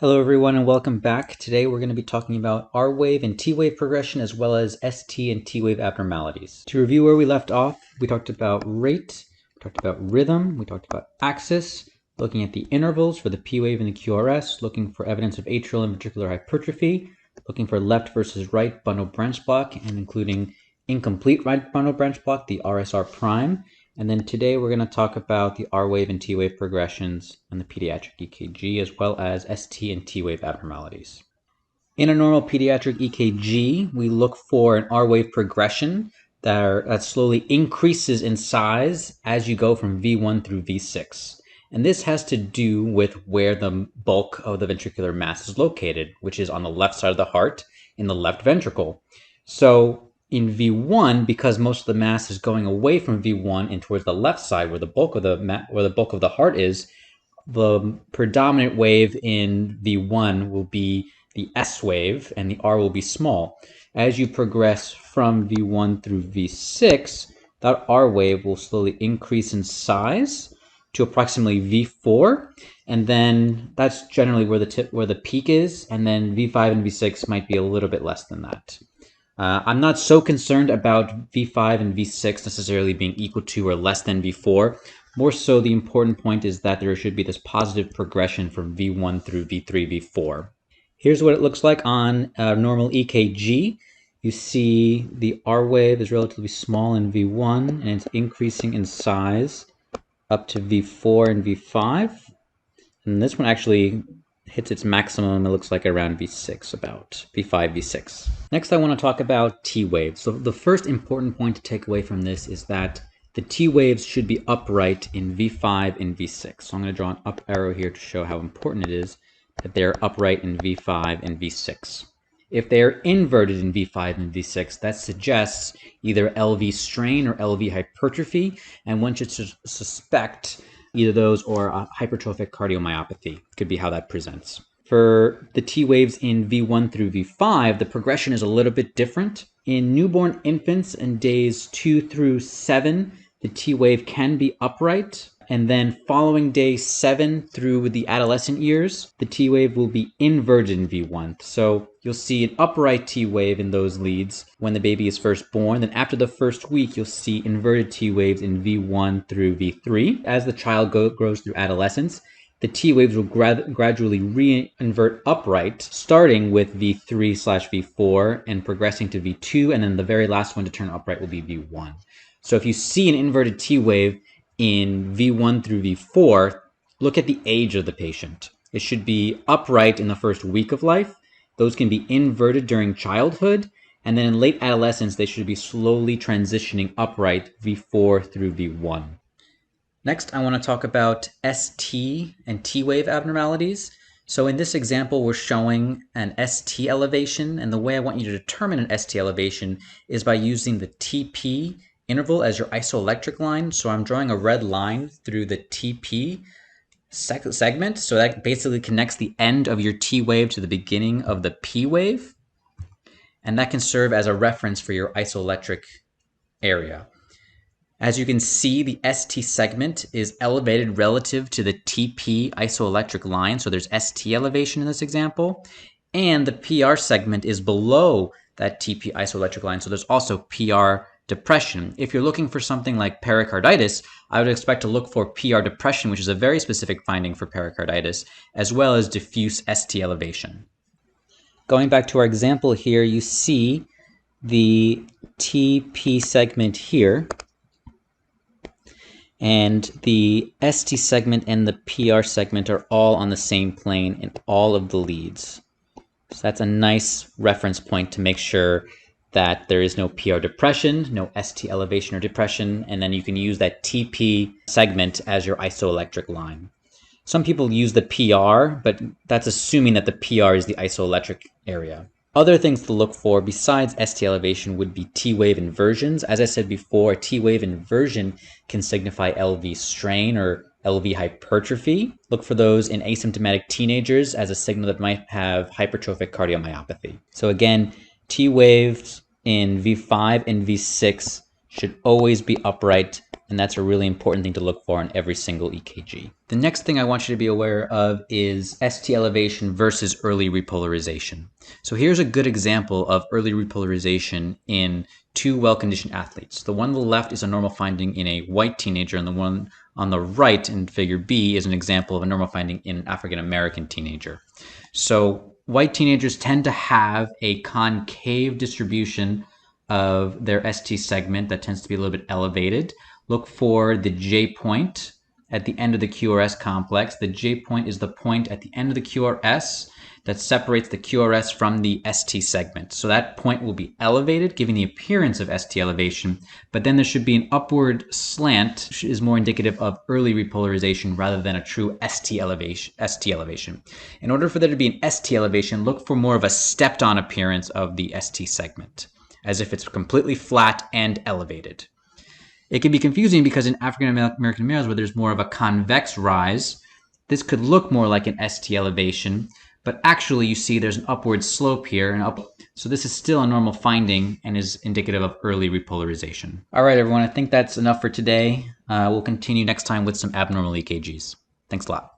Hello everyone and welcome back. Today we're going to be talking about R-wave and T-wave progression as well as ST and T-wave abnormalities. To review where we left off, we talked about rate, we talked about rhythm, we talked about axis, looking at the intervals for the P-wave and the QRS, looking for evidence of atrial and ventricular hypertrophy, looking for left versus right bundle branch block, and including incomplete right bundle branch block, the RSR prime. And then today we're going to talk about the R-wave and T-wave progressions and the pediatric EKG, as well as ST and T-wave abnormalities. In a normal pediatric EKG, we look for an R-wave progression that slowly increases in size as you go from V1 through V6. And this has to do with where the bulk of the ventricular mass is located, which is on the left side of the heart in the left ventricle. So in V1, because most of the mass is going away from V1 and towards the left side where the bulk of the heart is, the predominant wave in V1 will be the S wave and the R will be small. As you progress from V1 through V6, that R wave will slowly increase in size to approximately V4, and then that's generally where the peak is, and then V5 and V6 might be a little bit less than that. I'm not so concerned about V5 and V6 necessarily being equal to or less than V4. More so, the important point is that there should be this positive progression from V1 through V3, V4. Here's what it looks like on a normal EKG. You see the R wave is relatively small in V1, and it's increasing in size up to V4 and V5. And this one actually hits its maximum, it looks like around V6, about V5, V6. Next, I want to talk about T waves. So the first important point to take away from this is that the T waves should be upright in V5 and V6. So I'm going to draw an up arrow here to show how important it is that they're upright in V5 and V6. If they're inverted in V5 and V6, that suggests either LV strain or LV hypertrophy, and one should suspect either those or a hypertrophic cardiomyopathy could be how that presents. For the T waves in V1 through V5, the progression is a little bit different. In newborn infants in days 2 through 7, the T wave can be upright. And then following day 7 through the adolescent years, the T wave will be inverted in V1. So you'll see an upright T wave in those leads when the baby is first born. Then after the first week, you'll see inverted T waves in V1 through V3. As the child grows through adolescence, the T waves will gradually re-invert upright, starting with V3/V4 and progressing to V2. And then the very last one to turn upright will be V1. So if you see an inverted T wave in V1 through V4, look at the age of the patient. It should be upright in the first week of life. Those can be inverted during childhood. And then in late adolescence, they should be slowly transitioning upright V4 through V1. Next, I want to talk about ST and T-wave abnormalities. So in this example, we're showing an ST elevation. And the way I want you to determine an ST elevation is by using the TP interval as your isoelectric line. So I'm drawing a red line through the TP segment. So that basically connects the end of your T wave to the beginning of the P wave. And that can serve as a reference for your isoelectric area. As you can see, the ST segment is elevated relative to the TP isoelectric line. So there's ST elevation in this example. And the PR segment is below that TP isoelectric line. So there's also PR depression. If you're looking for something like pericarditis, I would expect to look for PR depression, which is a very specific finding for pericarditis, as well as diffuse ST elevation. Going back to our example here, you see the TP segment here, and the ST segment and the PR segment are all on the same plane in all of the leads. So that's a nice reference point to make sure that there is no PR depression, no ST elevation or depression, and then you can use that TP segment as your isoelectric line. Some people use the PR, but that's assuming that the PR is the isoelectric area. Other things to look for besides ST elevation would be T-wave inversions. As I said before, a T-wave inversion can signify LV strain or LV hypertrophy. Look for those in asymptomatic teenagers as a signal that might have hypertrophic cardiomyopathy. So again, T waves in V5 and V6 should always be upright And that's a really important thing to look for in every single EKG. The next thing I want you to be aware of is ST elevation versus early repolarization. So here's a good example of early repolarization in two well-conditioned athletes. The one on the left is a normal finding in a white teenager, and the one on the right in figure B is an example of a normal finding in an African-American teenager. So white teenagers tend to have a concave distribution of their ST segment that tends to be a little bit elevated. Look for the J point at the end of the QRS complex. The J point is the point at the end of the QRS that separates the QRS from the ST segment. So that point will be elevated, giving the appearance of ST elevation, but then there should be an upward slant, which is more indicative of early repolarization rather than a true ST elevation. In order for there to be an ST elevation, look for more of a stepped-on appearance of the ST segment, as if it's completely flat and elevated. It can be confusing because in African American males where there's more of a convex rise, this could look more like an ST elevation, but actually you see there's an upward slope here. So this is still a normal finding and is indicative of early repolarization. All right, everyone, I think that's enough for today. We'll continue next time with some abnormal EKGs. Thanks a lot.